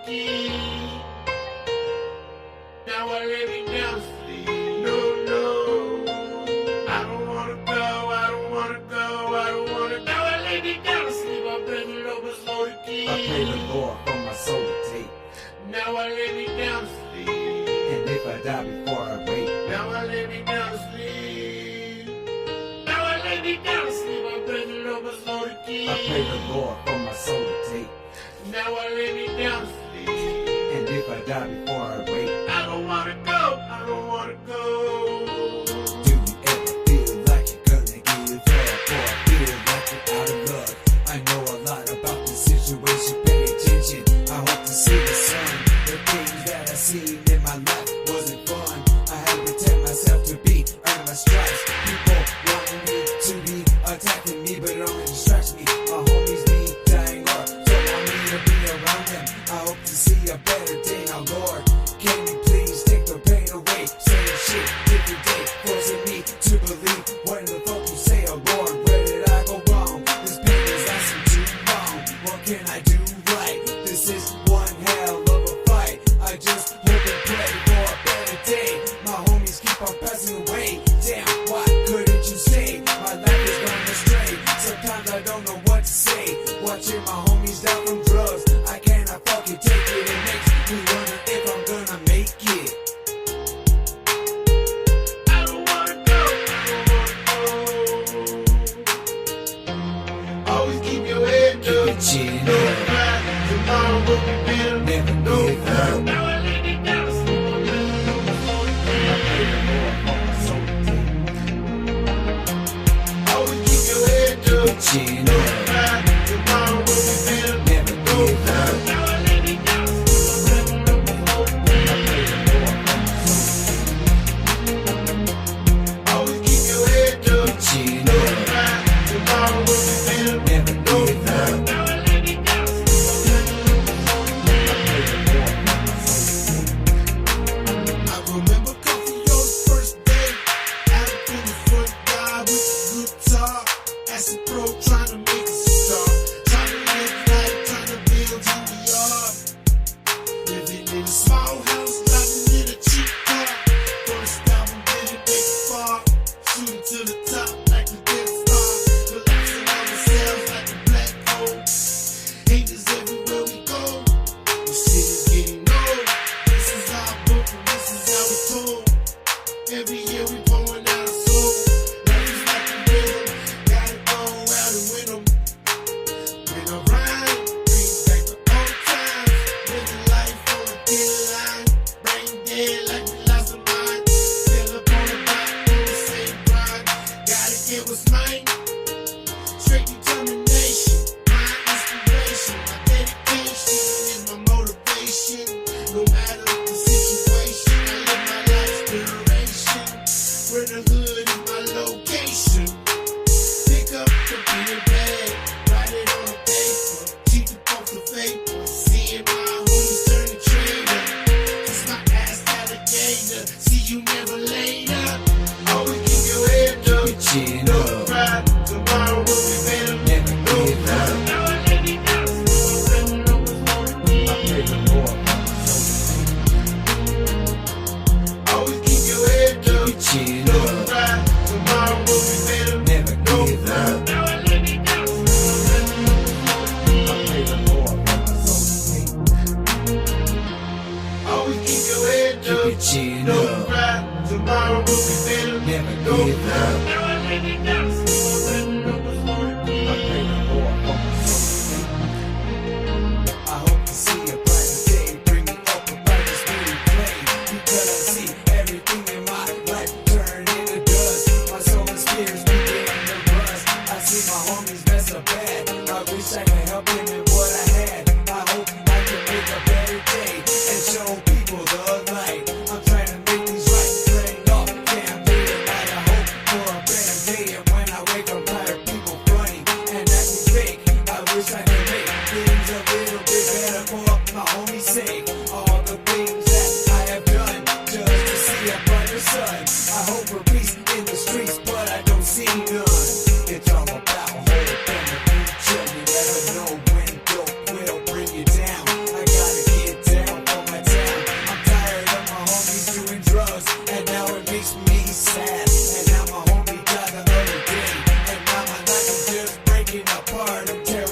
key. Now I lay me down to sleep. No, no, I don't wanna go, I don't wanna go, I don't wanna go. Now I lay me down to sleep. I bend it over slow the key. I pray the Lord for my soul to take. Now I lay me down to sleep. And if I die before I wake, now I lay me down to sleep. Now I lay me down to sleep. I bend it over slow the key. I pray the Lord for my soul to take. Now I lay me down to sleep. And if I die before I wake, I don't wanna go, I don't wanna go. do you ever feel like you're gonna give up, or feel like you're out of luck? I know a lot about this situation, pay attention. I hope to see the sun. The things that I seen in my life wasn't fun. I had to protect myself to be earning my stripes. People wanting me to be attacking me, but it only distracts me. My homies be dying hard, so I need to be around them. I hope to see a better day now, Lord. Can you please take the pain away? Saying shit every day, forcing me to believe what the fuck you say, oh Lord. Where did I go wrong? This pain is lasting too long. What can I do right? This is one hell of a fight. I just hope and pray for a better day. My homies keep on passing away. Damn, why couldn't you stay? My life is going astray. Sometimes I don't know what to say. Watching my homies die from drugs, I cannot fucking take it. It makes me wonder if I'm gonna make it. I don't wanna go, I don't wanna go. Always keep your head up. Keep your chin No up. cry, tomorrow will be better. Never No give cry. up. Now I lay me down to sleep. I'm letting go before the I day. pray the Lord for my soul to take. Always keep your head Keep your up. chin No up. cry, tomorrow will be better. Never No give cry. up. Now I lay me down to sleep. I'm letting go before the day. I pray the Lord for my soul to take. Always keep your head Keep your up. chin No up. cry, tomorrow will be better. Never No give cry. up. Now I lay me down to sleep. I'm letting go before the day. I pray the Lord for my soul to take. I remember coffee your first day. Out in the front yard with the guitar. Acid Pro trying to make us a star. Trying to live life, trying to build who we are. Living in a small house, driving in a cheap car. First album didn't make it far. Shooting to the top like a Death Star. Collapsing on ourselves like a black hole. Haters everywhere we go. The shit is getting old. This is our book and this is how it's told. Every year we pouring out our soul. Life is like a rhythm. Gotta go out and win 'em. When I rhyme, brings back the old times. Living life on a thin line. Brain dead like we lost our mind. Still up on the block on the same grind. Gotta get what's mine. Straight determination, my inspiration, my dedication is my motivation. No matter the situation, I live my life's duration. Where the hood is my location. Pick up the beer bag, write it on a paper, cheat the post of vapor. Seeing my homies turn to trader, kiss my ass alligator. See you never later. Always keep your head Keep up. your chin No up. cry, tomorrow will be better. Never No give cry. up. Now I lay me down to sleep. I'm letting go before the day. I pray the Lord for my soul to take. Always keep your head Keep up. your chin No up. cry, tomorrow will be better. Never No give cry. up. Now I lay me down to sleep. I'm letting go before the day. I pray the Lord for my soul to take. Always keep your head Keep your up. chin No up. cry, tomorrow will be better. Never No give cry. up. Now I lay me down to sleep. I'm letting go before the day. I pray the Lord for my soul to take. I hope to see a brighter day, bringing up a brighter spirit play. Because I see everything in my life turn into dust. My soul and spirit's begin to rust. I see my homies mess up bad. I wish I could help them in what I had. I hope I can make a better day and show people the light. I'm trying to make these right, praying off, damn late at night. I hope for a better trying to tear